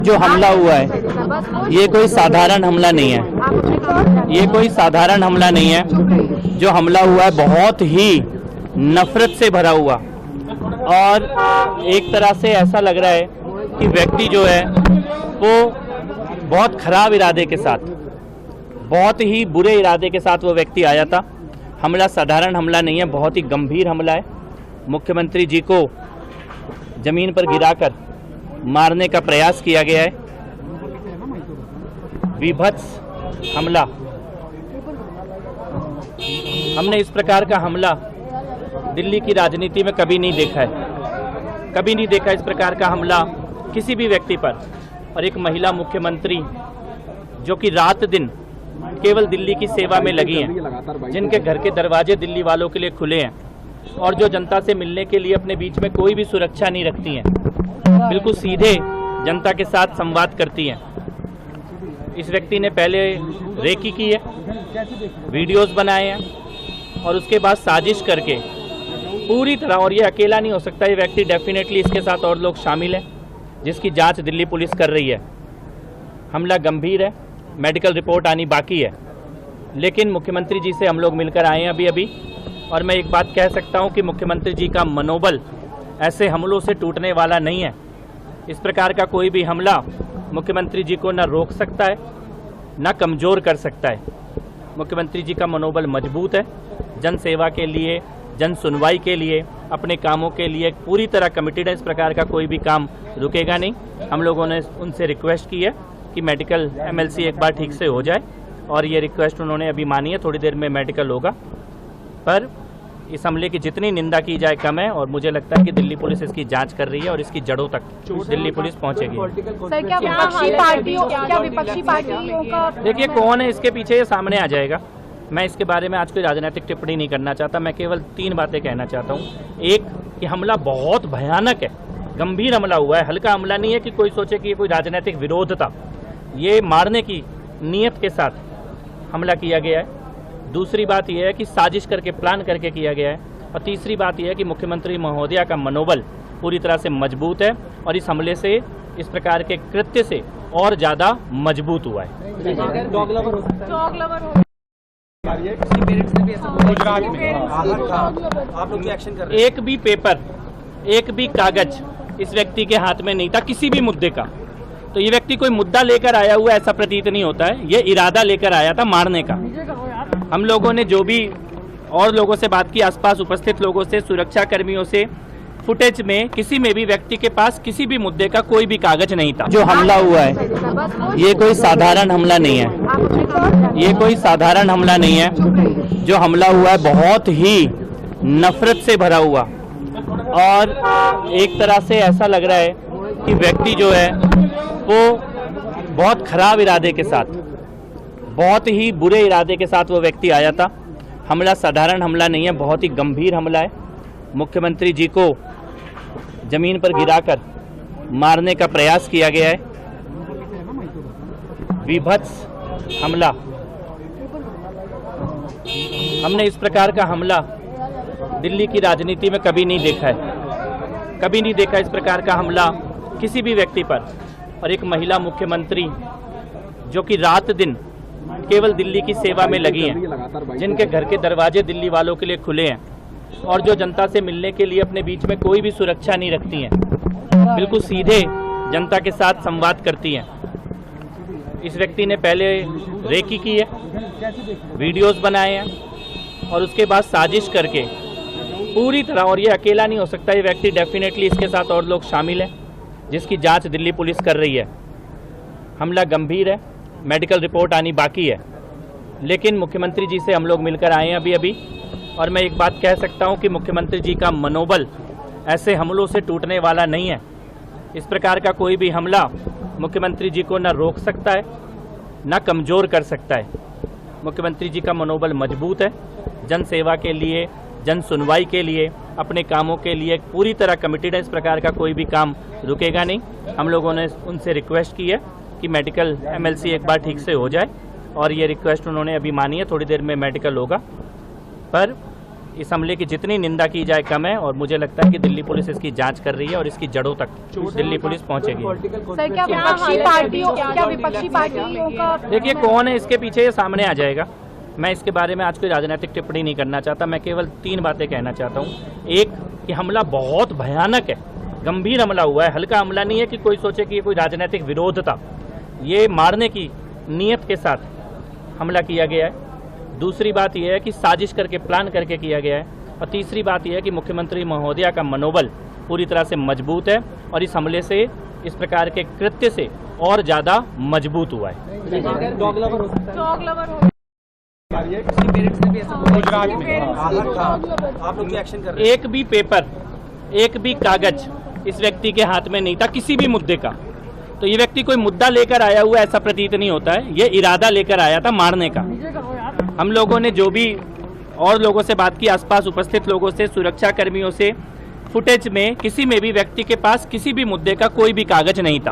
जो हमला हुआ है ये कोई साधारण हमला नहीं है। ये कोई साधारण हमला नहीं है। जो हमला हुआ है बहुत ही नफरत से भरा हुआ, और एक तरह से ऐसा लग रहा है कि व्यक्ति जो है वो बहुत खराब इरादे के साथ, बहुत ही बुरे इरादे के साथ वो व्यक्ति आया था। हमला साधारण हमला नहीं है, बहुत ही गंभीर हमला है। मुख्यमंत्री जी को जमीन पर गिराकर मारने का प्रयास किया गया है। विभत्स हमला, हमने इस प्रकार का हमला दिल्ली की राजनीति में कभी नहीं देखा है। कभी नहीं देखा इस प्रकार का हमला किसी भी व्यक्ति पर। और एक महिला मुख्यमंत्री जो कि रात दिन केवल दिल्ली की सेवा में लगी हैं, जिनके घर के दरवाजे दिल्ली वालों के लिए खुले हैं, और जो जनता से मिलने के लिए अपने बीच में कोई भी सुरक्षा नहीं रखती हैं, बिल्कुल सीधे जनता के साथ संवाद करती हैं। इस व्यक्ति ने पहले रेकी की है, वीडियोस बनाए हैं, और उसके बाद साजिश करके पूरी तरह, और ये अकेला नहीं हो सकता, ये व्यक्ति डेफिनेटली इसके साथ और लोग शामिल हैं, जिसकी जांच दिल्ली पुलिस कर रही है। हमला गंभीर है, मेडिकल रिपोर्ट आनी बाकी है, लेकिन मुख्यमंत्री जी से हम लोग मिलकर आए हैं अभी, और मैं एक बात कह सकता हूं कि मुख्यमंत्री जी का मनोबल ऐसे हमलों से टूटने वाला नहीं है। इस प्रकार का कोई भी हमला मुख्यमंत्री जी को न रोक सकता है, न कमज़ोर कर सकता है। मुख्यमंत्री जी का मनोबल मजबूत है। जन सेवा के लिए, जन सुनवाई के लिए, अपने कामों के लिए पूरी तरह कमिटेड है। इस प्रकार का कोई भी काम रुकेगा नहीं। हम लोगों ने उनसे रिक्वेस्ट की है कि मेडिकल एमएलसी एक बार ठीक से हो जाए, और ये रिक्वेस्ट उन्होंने अभी मानी है। थोड़ी देर में मेडिकल होगा, पर इस हमले की जितनी निंदा की जाए कम है, और मुझे लगता है कि दिल्ली पुलिस इसकी जांच कर रही है और इसकी जड़ों तक दिल्ली पुलिस पहुंचेगी। सर, क्या विपक्षी पार्टियों का देखिए कौन है इसके पीछे, ये सामने आ जाएगा। मैं इसके बारे में आज कोई राजनीतिक टिप्पणी नहीं करना चाहता। मैं केवल 3 बातें कहना चाहता हूँ। एक, कि हमला बहुत भयानक है, गंभीर हमला हुआ है, हल्का हमला नहीं है कि कोई सोचे कि ये कोई राजनीतिक विरोध था। ये मारने की नीयत के साथ हमला किया गया है। दूसरी बात यह है कि साजिश करके, प्लान करके किया गया है। और तीसरी बात यह है कि मुख्यमंत्री महोदया का मनोबल पूरी तरह से मजबूत है, और इस हमले से, इस प्रकार के कृत्य से और ज़्यादा मजबूत हुआ है। एक भी पेपर, एक भी कागज इस व्यक्ति के हाथ में नहीं था किसी भी मुद्दे का। तो ये व्यक्ति कोई मुद्दा लेकर आया हुआ ऐसा प्रतीत नहीं होता है। ये इरादा लेकर आया था मारने का। हम लोगों ने जो भी और लोगों से बात की, आसपास उपस्थित लोगों से, सुरक्षा कर्मियों से, फुटेज में किसी में भी व्यक्ति के पास किसी भी मुद्दे का कोई भी कागज नहीं था। जो हमला हुआ है ये कोई साधारण हमला नहीं है। ये कोई साधारण हमला नहीं है। जो हमला हुआ है बहुत ही नफरत से भरा हुआ, और एक तरह से ऐसा लग रहा है कि व्यक्ति जो है वो बहुत खराब इरादे के साथ, बहुत ही बुरे इरादे के साथ वो व्यक्ति आया था। हमला साधारण हमला नहीं है, बहुत ही गंभीर हमला है। मुख्यमंत्री जी को जमीन पर गिराकर मारने का प्रयास किया गया है। विभत्स हमला, हमने इस प्रकार का हमला दिल्ली की राजनीति में कभी नहीं देखा है। कभी नहीं देखा इस प्रकार का हमला किसी भी व्यक्ति पर। और एक महिला मुख्यमंत्री जो कि रात दिन केवल दिल्ली की सेवा में लगी हैं, जिनके घर के दरवाजे दिल्ली वालों के लिए खुले हैं, और जो जनता से मिलने के लिए अपने बीच में कोई भी सुरक्षा नहीं रखती हैं, बिल्कुल सीधे जनता के साथ संवाद करती हैं। इस व्यक्ति ने पहले रेकी की है, वीडियोस बनाए हैं, और उसके बाद साजिश करके पूरी तरह, और ये अकेला नहीं हो सकता, ये व्यक्ति डेफिनेटली इसके साथ और लोग शामिल हैं, जिसकी जांच दिल्ली पुलिस कर रही है। हमला गंभीर है, मेडिकल रिपोर्ट आनी बाकी है, लेकिन मुख्यमंत्री जी से हम लोग मिलकर आए हैं अभी, और मैं एक बात कह सकता हूं कि मुख्यमंत्री जी का मनोबल ऐसे हमलों से टूटने वाला नहीं है। इस प्रकार का कोई भी हमला मुख्यमंत्री जी को न रोक सकता है, न कमज़ोर कर सकता है। मुख्यमंत्री जी का मनोबल मजबूत है। जन सेवा के लिए, जन सुनवाई के लिए, अपने कामों के लिए पूरी तरह कमिटेड है। इस प्रकार का कोई भी काम रुकेगा नहीं। हम लोगों ने उनसे रिक्वेस्ट की है कि मेडिकल एमएलसी एक बार ठीक से हो जाए, और ये रिक्वेस्ट उन्होंने अभी मानी है। थोड़ी देर में मेडिकल होगा, पर इस हमले की जितनी निंदा की जाए कम है, और मुझे लगता है कि दिल्ली पुलिस इसकी जांच कर रही है और इसकी जड़ों तक दिल्ली पुलिस पहुंचेगी। सर, क्या विपक्षी पार्टियों का देखिए, कौन है इसके पीछे ये सामने आ जाएगा। मैं इसके बारे में आज कोई राजनीतिक टिप्पणी नहीं करना चाहता। मैं केवल 3 बातें कहना चाहता हूँ। एक, कि हमला बहुत भयानक है, गंभीर हमला हुआ है, हल्का हमला नहीं है कि कोई सोचे कि ये कोई राजनीतिक विरोध था। ये मारने की नीयत के साथ हमला किया गया है। दूसरी बात यह है कि साजिश करके, प्लान करके किया गया है। और तीसरी बात यह है कि मुख्यमंत्री महोदया का मनोबल पूरी तरह से मजबूत है और इस हमले से, इस प्रकार के कृत्य से और ज़्यादा मजबूत हुआ है। एक भी पेपर, एक भी कागज इस व्यक्ति के हाथ में नहीं था किसी भी मुद्दे का। तो ये व्यक्ति कोई मुद्दा लेकर आया हुआ ऐसा प्रतीत नहीं होता है। ये इरादा लेकर आया था मारने का। हम लोगों ने जो भी और लोगों से बात की, आसपास उपस्थित लोगों से, सुरक्षा कर्मियों से, फुटेज में किसी में भी व्यक्ति के पास किसी भी मुद्दे का कोई भी कागज नहीं था।